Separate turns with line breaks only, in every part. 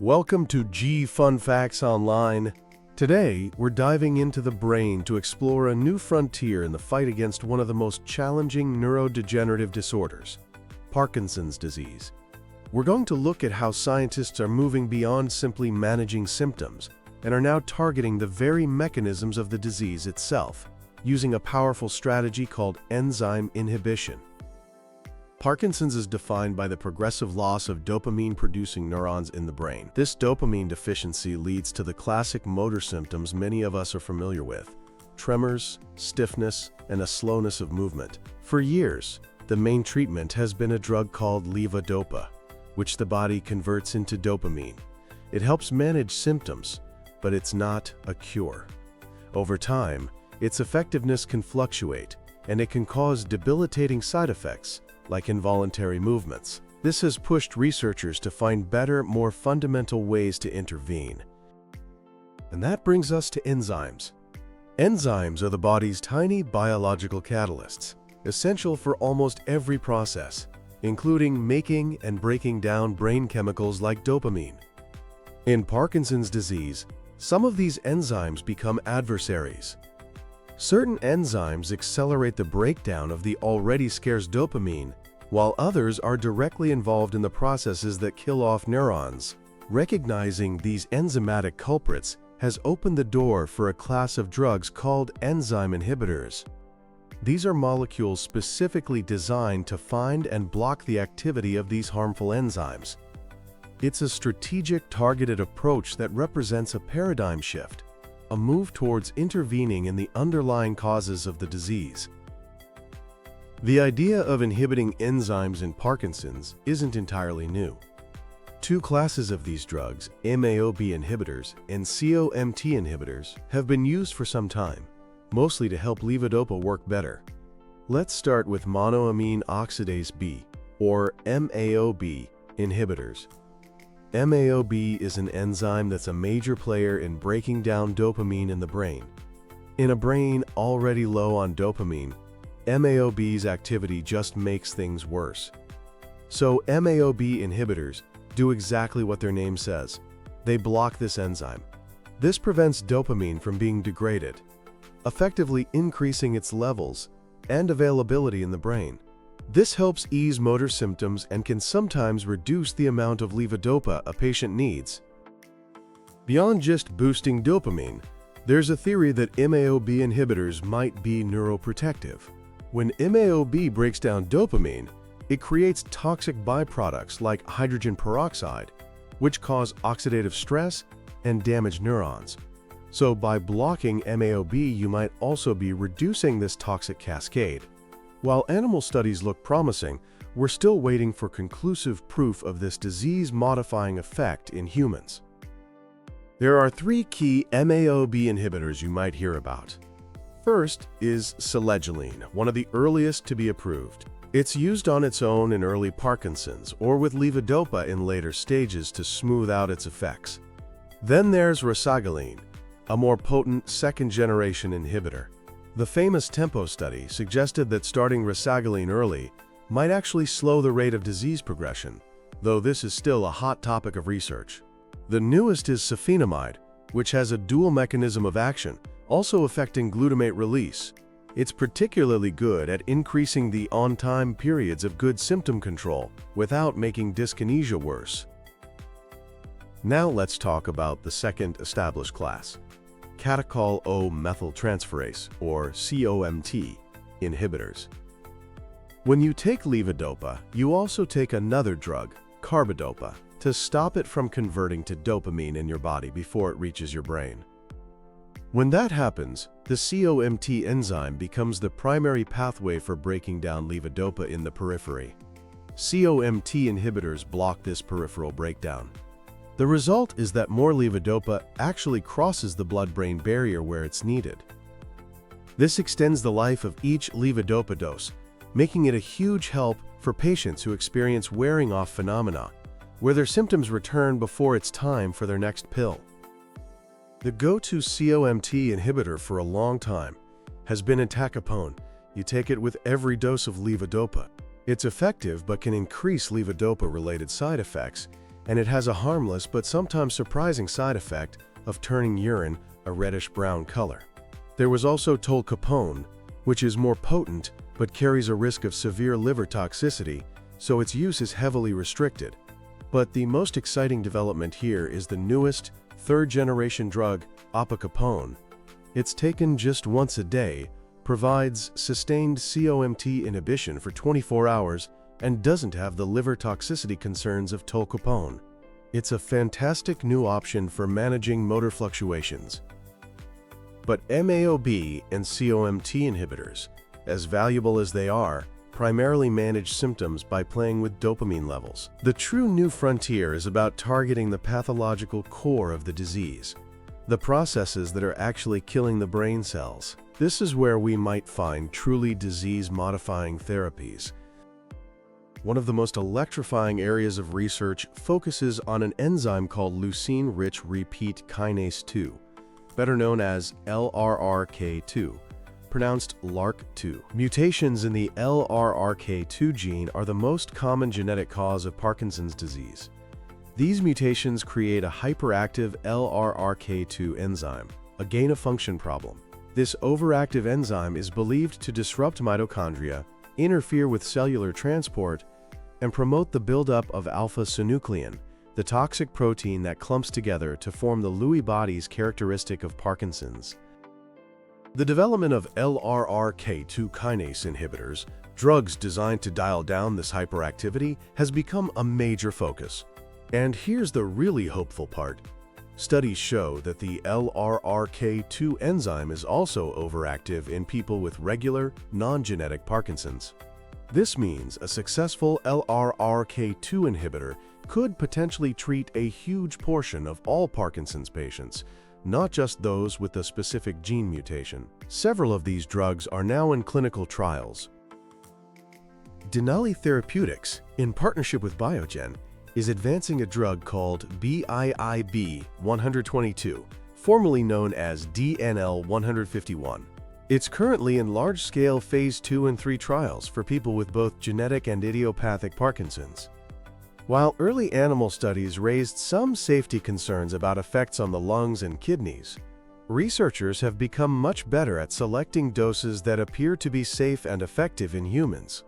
Welcome to G Fun Facts Online. Today, we're diving into the brain to explore a new frontier in the fight against one of the most challenging neurodegenerative disorders, Parkinson's disease. We're going to look at how scientists are moving beyond simply managing symptoms and are now targeting the very mechanisms of the disease itself, using a powerful strategy called enzyme inhibition. Parkinson's is defined by the progressive loss of dopamine-producing neurons in the brain. This dopamine deficiency leads to the classic motor symptoms many of us are familiar with: tremors, stiffness, and a slowness of movement. For years, the main treatment has been a drug called levodopa, which the body converts into dopamine. It helps manage symptoms, but it's not a cure. Over time, its effectiveness can fluctuate, and it can cause debilitating side effects, like involuntary movements. This has pushed researchers to find better, more fundamental ways to intervene. And that brings us to enzymes. Enzymes are the body's tiny biological catalysts, essential for almost every process, including making and breaking down brain chemicals like dopamine. In Parkinson's disease, some of these enzymes become adversaries. Certain enzymes accelerate the breakdown of the already scarce dopamine, while others are directly involved in the processes that kill off neurons. Recognizing these enzymatic culprits has opened the door for a class of drugs called enzyme inhibitors. These are molecules specifically designed to find and block the activity of these harmful enzymes. It's a strategic, targeted approach that represents a paradigm shift, a move towards intervening in the underlying causes of the disease. The idea of inhibiting enzymes in Parkinson's isn't entirely new. Two classes of these drugs, MAO-B inhibitors and COMT inhibitors, have been used for some time, mostly to help levodopa work better. Let's start with monoamine oxidase B, or MAO-B, inhibitors. MAO-B is an enzyme that's a major player in breaking down dopamine in the brain. In a brain already low on dopamine, MAO-B's activity just makes things worse. So MAO-B inhibitors do exactly what their name says. They block this enzyme. This prevents dopamine from being degraded, effectively increasing its levels and availability in the brain. This helps ease motor symptoms and can sometimes reduce the amount of levodopa a patient needs. Beyond just boosting dopamine, there's a theory that MAO-B inhibitors might be neuroprotective. When MAO-B breaks down dopamine, it creates toxic byproducts like hydrogen peroxide, which cause oxidative stress and damage neurons. So by blocking MAO-B, you might also be reducing this toxic cascade. While animal studies look promising, we're still waiting for conclusive proof of this disease-modifying effect in humans. There are three key MAO-B inhibitors you might hear about. First is selegiline, one of the earliest to be approved. It's used on its own in early Parkinson's or with levodopa in later stages to smooth out its effects. Then there's rasagiline, a more potent second-generation inhibitor. The famous TEMPO study suggested that starting rasagiline early might actually slow the rate of disease progression, though this is still a hot topic of research. The newest is sulfonamide, which has a dual mechanism of action, also affecting glutamate release. It's particularly good at increasing the on-time periods of good symptom control without making dyskinesia worse. Now let's talk about the second established class, catechol-O-methyltransferase, or COMT, inhibitors. When you take levodopa, you also take another drug, carbidopa, to stop it from converting to dopamine in your body before it reaches your brain. When that happens, the COMT enzyme becomes the primary pathway for breaking down levodopa in the periphery. COMT inhibitors block this peripheral breakdown. The result is that more levodopa actually crosses the blood-brain barrier where it's needed. This extends the life of each levodopa dose, making it a huge help for patients who experience wearing-off phenomena, where their symptoms return before it's time for their next pill. The go-to COMT inhibitor for a long time has been entacapone. You take it with every dose of levodopa. It's effective but can increase levodopa-related side effects and it has a harmless but sometimes surprising side effect of turning urine a reddish-brown color. There was also tolcapone, which is more potent but carries a risk of severe liver toxicity, so its use is heavily restricted. But the most exciting development here is the newest, third-generation drug, opicapone. It's taken just once a day, provides sustained COMT inhibition for 24 hours, and doesn't have the liver toxicity concerns of tolcapone. It's a fantastic new option for managing motor fluctuations. But MAO-B and COMT inhibitors, as valuable as they are, primarily manage symptoms by playing with dopamine levels. The true new frontier is about targeting the pathological core of the disease, the processes that are actually killing the brain cells. This is where we might find truly disease-modifying therapies. One of the most electrifying areas of research focuses on an enzyme called leucine-rich repeat kinase 2, better known as LRRK2, pronounced LRRK2. Mutations in the LRRK2 gene are the most common genetic cause of Parkinson's disease. These mutations create a hyperactive LRRK2 enzyme, a gain-of-function problem. This overactive enzyme is believed to disrupt mitochondria, interfere with cellular transport, and promote the buildup of alpha-synuclein, the toxic protein that clumps together to form the Lewy bodies characteristic of Parkinson's. The development of LRRK2 kinase inhibitors, drugs designed to dial down this hyperactivity, has become a major focus. And here's the really hopeful part. Studies show that the LRRK2 enzyme is also overactive in people with regular, non-genetic Parkinson's. This means a successful LRRK2 inhibitor could potentially treat a huge portion of all Parkinson's patients, not just those with a specific gene mutation. Several of these drugs are now in clinical trials. Denali Therapeutics, in partnership with Biogen, is advancing a drug called BIIB-122, formerly known as DNL-151. It's currently in large-scale phase 2 and 3 trials for people with both genetic and idiopathic Parkinson's. While early animal studies raised some safety concerns about effects on the lungs and kidneys, researchers have become much better at selecting doses that appear to be safe and effective in humans.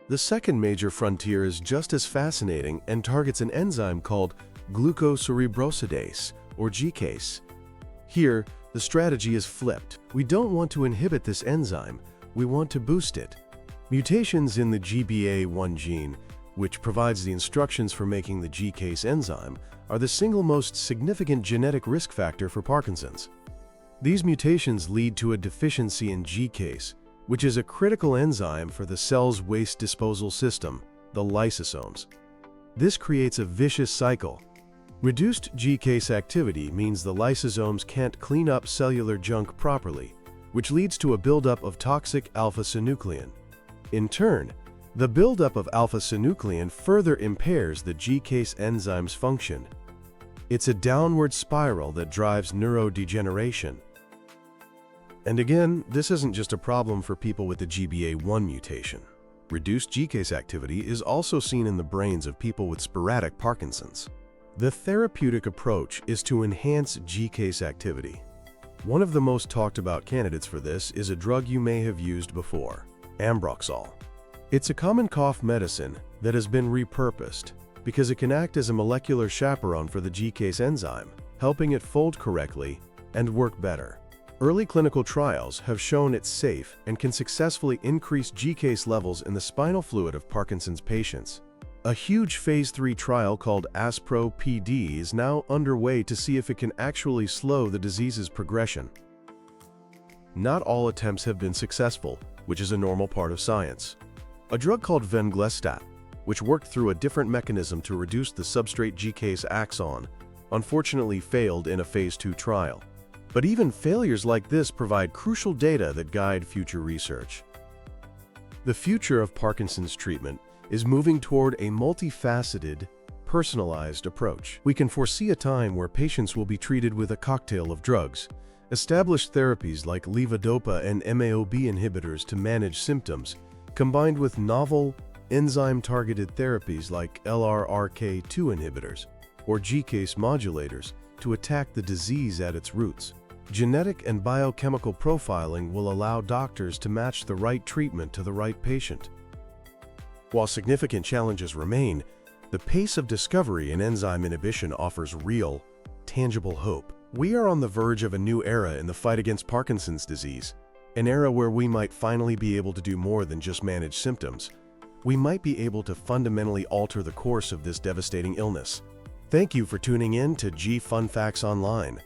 The second major frontier is just as fascinating and targets an enzyme called glucocerebrosidase, or GCase. Here, the strategy is flipped. We don't want to inhibit this enzyme, we want to boost it. Mutations in the GBA1 gene, which provides the instructions for making the GCase enzyme, are the single most significant genetic risk factor for Parkinson's. These mutations lead to a deficiency in GCase, which is a critical enzyme for the cell's waste disposal system, the lysosomes. This creates a vicious cycle. Reduced GCase activity means the lysosomes can't clean up cellular junk properly, which leads to a buildup of toxic alpha-synuclein. In turn, the buildup of alpha-synuclein further impairs the GCase enzyme's function. It's a downward spiral that drives neurodegeneration. And again, this isn't just a problem for people with the GBA1 mutation. Reduced GCase activity is also seen in the brains of people with sporadic Parkinson's. The therapeutic approach is to enhance GCase activity. One of the most talked about candidates for this is a drug you may have used before, Ambroxol. It's a common cough medicine that has been repurposed because it can act as a molecular chaperone for the GCase enzyme, helping it fold correctly and work better. Early clinical trials have shown it's safe and can successfully increase GCase levels in the spinal fluid of Parkinson's patients. A huge phase 3 trial called ASPRO-PD is now underway to see if it can actually slow the disease's progression. Not all attempts have been successful, which is a normal part of science. A drug called venglustat, which worked through a different mechanism to reduce the substrate GCase axon, unfortunately failed in a phase 2 trial. But even failures like this provide crucial data that guide future research. The future of Parkinson's treatment is moving toward a multifaceted, personalized approach. We can foresee a time where patients will be treated with a cocktail of drugs, established therapies like levodopa and MAO-B inhibitors to manage symptoms, combined with novel, enzyme-targeted therapies like LRRK2 inhibitors or GCase modulators to attack the disease at its roots. Genetic and biochemical profiling will allow doctors to match the right treatment to the right patient. While significant challenges remain, the pace of discovery in enzyme inhibition offers real, tangible hope. We are on the verge of a new era in the fight against Parkinson's disease, an era where we might finally be able to do more than just manage symptoms. We might be able to fundamentally alter the course of this devastating illness. Thank you for tuning in to G Fun Facts Online.